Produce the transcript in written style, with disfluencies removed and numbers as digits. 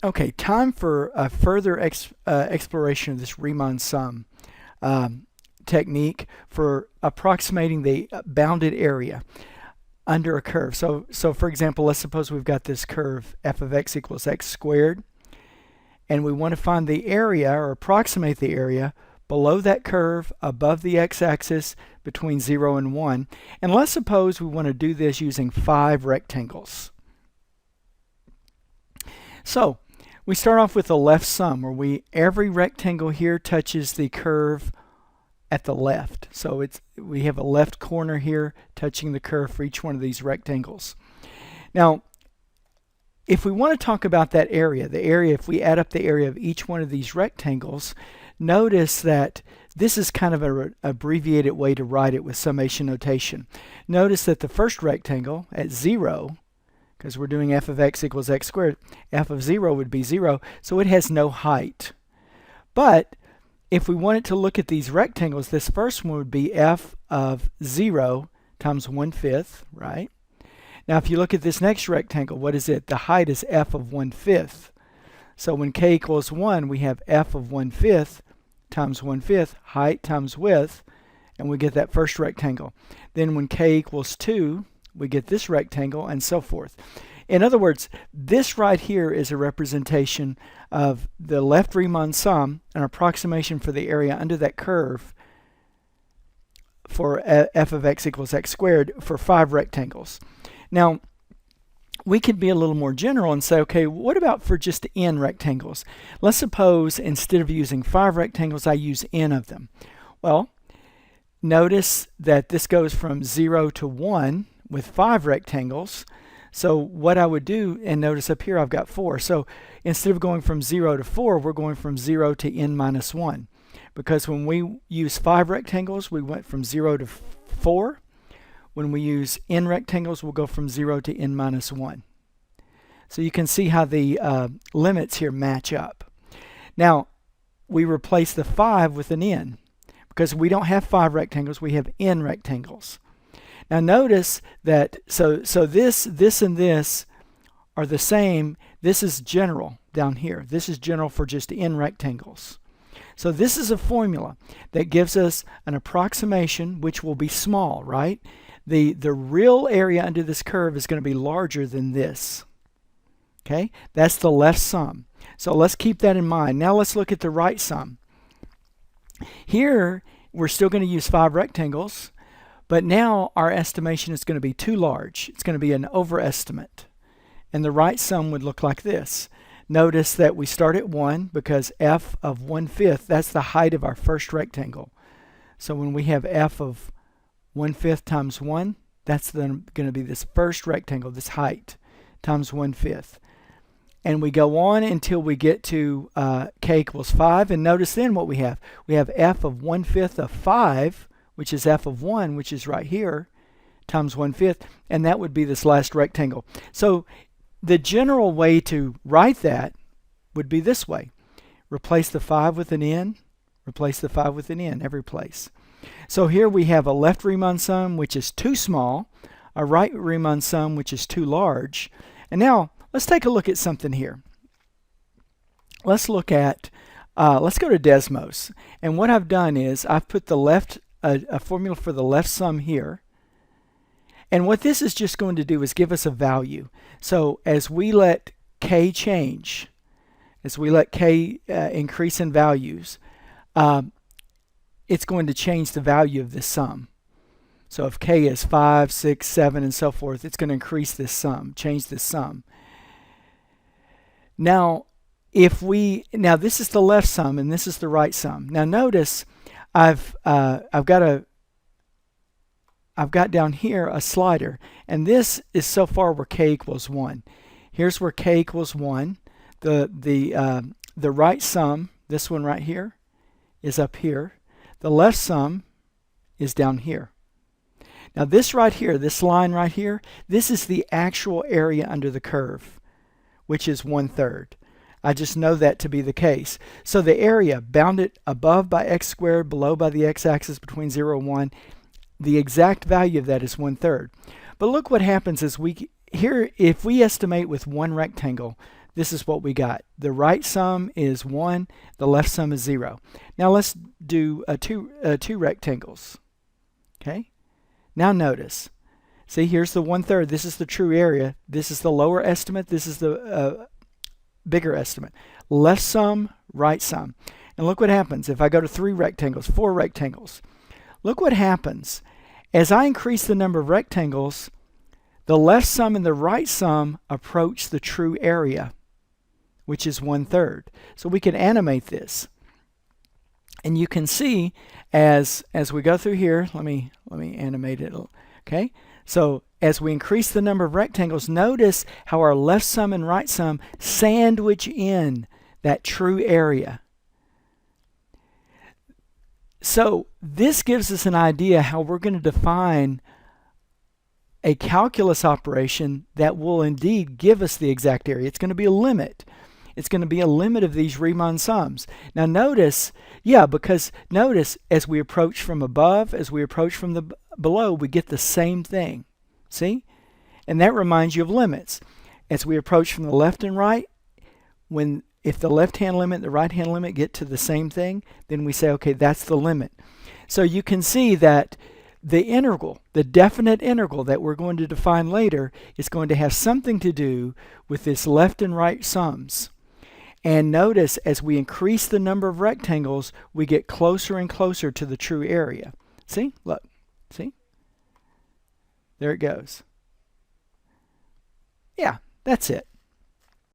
Okay, time for a further exploration of this Riemann sum technique for approximating the bounded area under a curve. So for example, let's suppose we've got this curve f of x equals x squared, and we want to find the area or approximate the area below that curve above the x-axis between 0 and 1. And let's suppose we want to do this using 5 rectangles. So we start off with the left sum, where every rectangle here touches the curve at the left. So we have a left corner here touching the curve for each one of these rectangles. Now, if we want to talk about that area, if we add up the area of each one of these rectangles, notice that this is kind of an abbreviated way to write it with summation notation. Notice that the first rectangle at 0, because we're doing f of x equals x squared, f of 0 would be 0, so it has no height. But if we wanted to look at these rectangles, this first one would be f of 0 times 1/5, right? Now if you look at this next rectangle, what is it? The height is f of 1/5. So when k equals 1, we have f of 1/5 times 1/5, height times width, and we get that first rectangle. Then when k equals 2, we get this rectangle, and so forth. In other words, this right here is a representation of the left Riemann sum, an approximation for the area under that curve for f of x equals x squared for 5 rectangles. Now, we could be a little more general and say, okay, what about for just n rectangles? Let's suppose instead of using 5 rectangles, I use n of them. Well, notice that this goes from 0 to 1 with 5 rectangles. So what I would do, and notice up here I've got 4. So instead of going from 0 to 4, we're going from 0 to n minus 1. Because when we use 5 rectangles, we went from 0 to 4. When we use n rectangles, we'll go from 0 to n minus 1. So you can see how the limits here match up. Now, we replace the 5 with an n. Because we don't have 5 rectangles, we have n rectangles. Now notice that, so this, and this are the same. This is general down here. This is general for just n rectangles. So this is a formula that gives us an approximation which will be small, right? The real area under this curve is going to be larger than this. Okay, that's the left sum. So let's keep that in mind. Now let's look at the right sum. Here, we're still going to use 5 rectangles, but now our estimation is going to be too large. It's going to be an overestimate. And the right sum would look like this. Notice that we start at 1 because f of 1/5, that's the height of our first rectangle. So when we have f of 1/5 times 1, that's then going to be this first rectangle, this height, times 1/5. And we go on until we get to k equals 5. And notice then what we have. We have f of 1/5 of 5, which is f of 1, which is right here, times 1/5. And that would be this last rectangle. So the general way to write that would be this way. Replace the 5 with an n. Replace the 5 with an n every place. So here we have a left Riemann sum, which is too small, a right Riemann sum, which is too large. And now, let's take a look at something here. Let's look at, let's go to Desmos. And what I've done is I've put the left, a formula for the left sum here. And what this is just going to do is give us a value. So as we let k change, as we let k increase in values, it's going to change the value of this sum. So if k is 5, 6, 7, and so forth, it's going to increase this sum, change this sum. Now, now this is the left sum and this is the right sum. Now notice I've got down here a slider, and this is so far where k equals 1. Here's where k equals 1. The right sum, this one right here, is up here. The left sum is down here. Now this right here, this line right here, this is the actual area under the curve, which is 1/3. I just know that to be the case. So the area bounded above by x squared, below by the x-axis between 0 and 1, the exact value of that is 1/3. But look what happens is here, if we estimate with 1 rectangle this is what we got. The right sum is 1, the left sum is 0. Now let's do two rectangles. Okay? Now notice. See, here's the 1/3. This is the true area. This is the lower estimate. This is the bigger estimate. Left sum, right sum. And look what happens if I go to 3 rectangles, 4 rectangles. Look what happens. As I increase the number of rectangles, the left sum and the right sum approach the true area, which is 1/3. So we can animate this. And you can see as we go through here, let me animate it. Okay? So as we increase the number of rectangles, notice how our left sum and right sum sandwich in that true area. So this gives us an idea how we're going to define a calculus operation that will indeed give us the exact area. It's going to be a limit. It's going to be a limit of these Riemann sums. Now notice, because notice as we approach from above, as we approach from the below, we get the same thing. See? And that reminds you of limits. As we approach from the left and right, if the left-hand limit and the right-hand limit get to the same thing, then we say, okay, that's the limit. So you can see that the integral, the definite integral that we're going to define later, is going to have something to do with this left and right sums. And notice as we increase the number of rectangles, we get closer and closer to the true area. See? Look. See? There it goes. Yeah, that's it.